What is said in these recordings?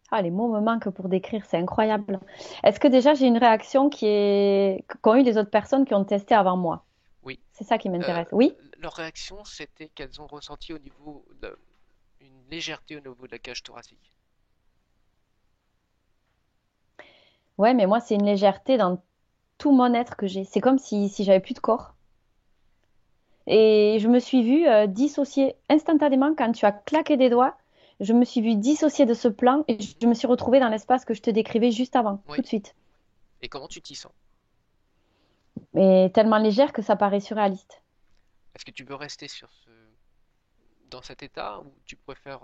Ah, les mots me manquent pour décrire, c'est incroyable. Est-ce que déjà j'ai une réaction qu'ont eu les autres personnes qui ont testé avant moi? Oui. C'est ça qui Euh, m'intéresse. Oui? Leur réaction, c'était qu'elles ont ressenti une légèreté au niveau de la cage thoracique. Ouais, mais moi, c'est une légèreté dans tout mon être que j'ai. C'est comme si j'avais plus de corps. Et je me suis vue dissocier instantanément quand tu as claqué des doigts. Je me suis vue dissocier de ce plan et je me suis retrouvée dans l'espace que je te décrivais juste avant, tout Oui. de suite. Et comment tu t'y sens? Mais tellement légère que ça paraît surréaliste. Est-ce que tu veux rester dans cet état ou tu préfères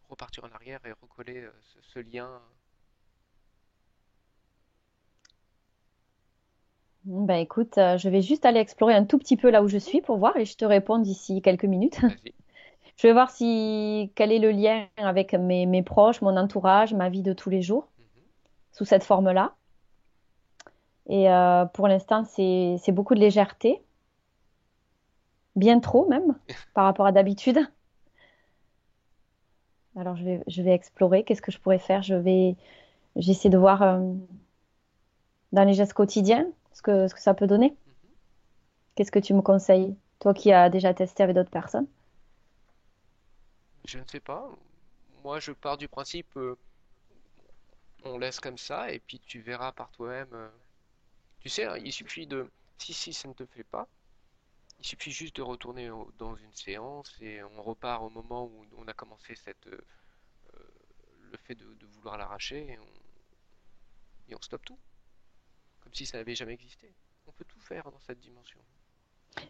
repartir en arrière et recoller ce lien? Ben écoute, je vais juste aller explorer un tout petit peu là où je suis pour voir et je te réponds d'ici quelques minutes. Vas-y. Je vais voir si quel est le lien avec mes proches, mon entourage, ma vie de tous les jours, Mhm. sous cette forme-là. Et pour l'instant, c'est beaucoup de légèreté, bien trop même, par rapport à d'habitude. Alors je vais explorer, qu'est-ce que je pourrais faire? J'essaie de voir dans les gestes quotidiens ce que ça peut donner. Mhm. Qu'est-ce que tu me conseilles? Toi qui as déjà testé avec d'autres personnes. Je ne sais pas. Moi, je pars du principe, on laisse comme ça et puis tu verras par toi-même. Tu sais, hein, il suffit de... Si ça ne te plaît pas, il suffit juste de retourner dans une séance et on repart au moment où on a commencé le fait de vouloir l'arracher et on stoppe tout, comme si ça n'avait jamais existé. On peut tout faire dans cette dimension.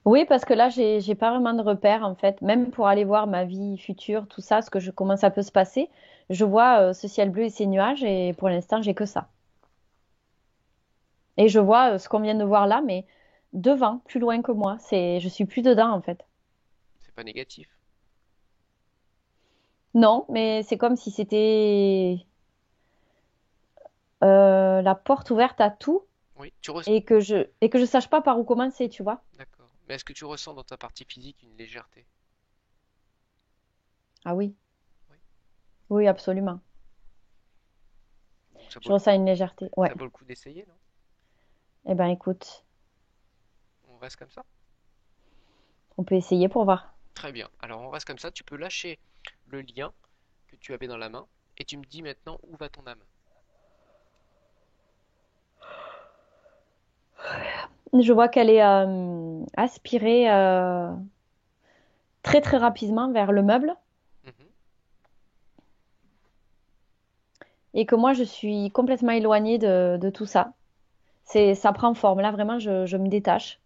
Oui, parce que là, j'ai pas vraiment de repères, en fait. Même pour aller voir ma vie future, tout ça, comment ça peut se passer, je vois ce ciel bleu et ces nuages, et pour l'instant, j'ai que ça. Et je vois ce qu'on vient de voir là, mais devant, plus loin que moi. Je suis plus dedans, en fait. C'est pas négatif. Non, mais c'est comme si c'était la porte ouverte à tout, Oui, tu ressens. et que je sache pas par où commencer, tu vois. D'accord. Mais est-ce que tu ressens dans ta partie physique une légèreté? Ah oui, Oui. oui, absolument. Donc ça vaut Je le ressens coup. une légèreté. Ouais. Ça vaut le coup d'essayer, non? Eh ben, écoute, On reste comme ça? on peut essayer pour voir. Très bien. Alors on reste comme ça. Tu peux lâcher le lien que tu avais dans la main et tu me dis maintenant où va ton âme. Je vois qu'elle est aspirée très très rapidement vers le meuble Mhm. et que moi je suis complètement éloignée de tout ça. Ça prend forme. Là vraiment, je me détache.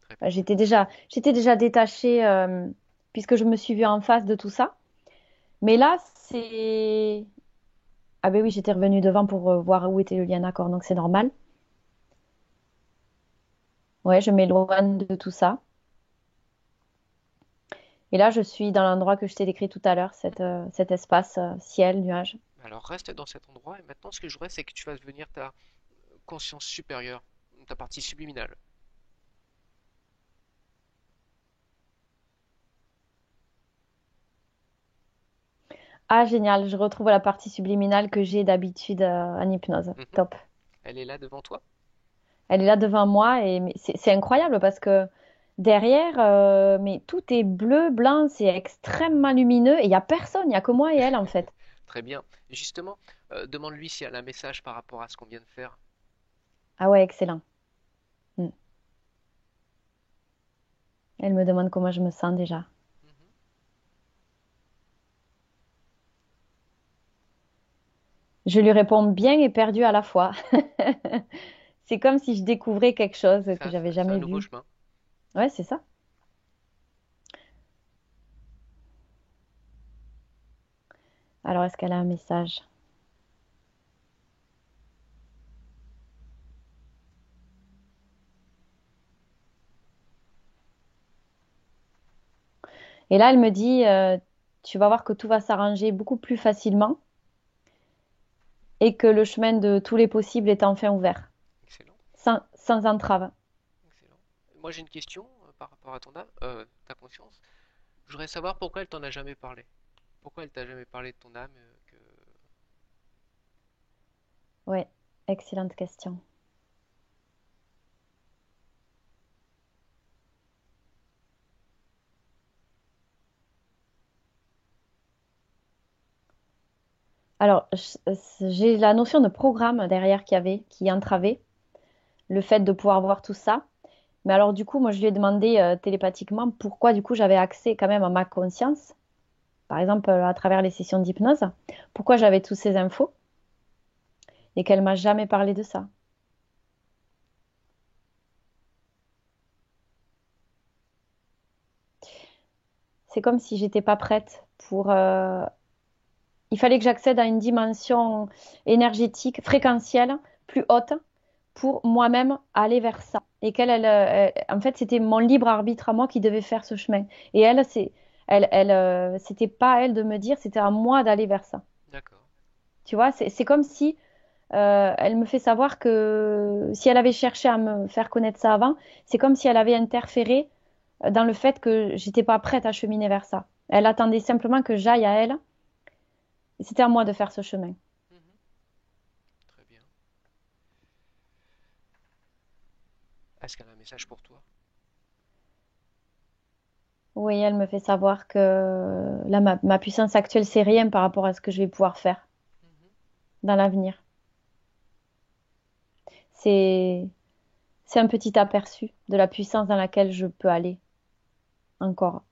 Très bien. J'étais déjà détachée puisque je me suis vue en face de tout ça. Mais là, c'est ah ben oui, j'étais revenue devant pour voir où était le lien d'accord, donc c'est normal. Ouais, je m'éloigne de tout ça. Et là, je suis dans l'endroit que je t'ai décrit tout à l'heure, cet espace ciel, nuage. Alors reste dans cet endroit et maintenant ce que je voudrais c'est que tu fasses venir ta conscience supérieure, ta partie subliminale. Ah, génial, je retrouve la partie subliminale que j'ai d'habitude en hypnose. Mhm. Top. Elle est là devant toi? Elle est là devant moi et mais c'est incroyable parce que derrière, mais tout est bleu, blanc, c'est extrêmement lumineux et il n'y a personne, il n'y a que moi et elle en fait. Très bien. Justement, demande-lui si elle a un message par rapport à ce qu'on vient de faire. Ah ouais, excellent. Mm. Elle me demande comment je me sens déjà. Mhm. Je lui réponds bien et perdu à la fois. C'est comme si je découvrais quelque chose C'est que ça, j'avais c'est un jamais nouveau vu. chemin. Ouais, c'est ça. Alors, est-ce qu'elle a un message? Et là, elle me dit, tu vas voir que tout va s'arranger beaucoup plus facilement et que le chemin de tous les possibles est enfin ouvert, Excellent, sans entrave. excellent. Moi j'ai une question par rapport à ton âme, ta conscience. Je voudrais savoir pourquoi elle t'en a jamais parlé. Pourquoi elle t'a jamais parlé de ton âme Ouais, excellente question. Alors, j'ai la notion de programme derrière qui entravait le fait de pouvoir voir tout ça. Mais alors, du coup, moi, je lui ai demandé télépathiquement pourquoi, du coup, j'avais accès quand même à ma conscience, par exemple, à travers les sessions d'hypnose, pourquoi j'avais toutes ces infos et qu'elle m'a jamais parlé de ça. C'est comme si j'étais pas prête pour. Il fallait que j'accède à une dimension énergétique, fréquentielle, plus haute, pour moi-même aller vers ça. Et en fait, c'était mon libre arbitre à moi qui devait faire ce chemin. Et c'était pas à elle de me dire, c'était à moi d'aller vers ça. D'accord. Tu vois, c'est comme si elle me fait savoir que si elle avait cherché à me faire connaître ça avant, c'est comme si elle avait interféré dans le fait que j'étais pas prête à cheminer vers ça. Elle attendait simplement que j'aille à elle. Et c'était à moi de faire ce chemin. Mhm. Très bien. Est-ce qu'elle a un message pour toi? Oui, elle me fait savoir que là, ma puissance actuelle, c'est rien par rapport à ce que je vais pouvoir faire Mhm. dans l'avenir. C'est un petit aperçu de la puissance dans laquelle je peux aller encore.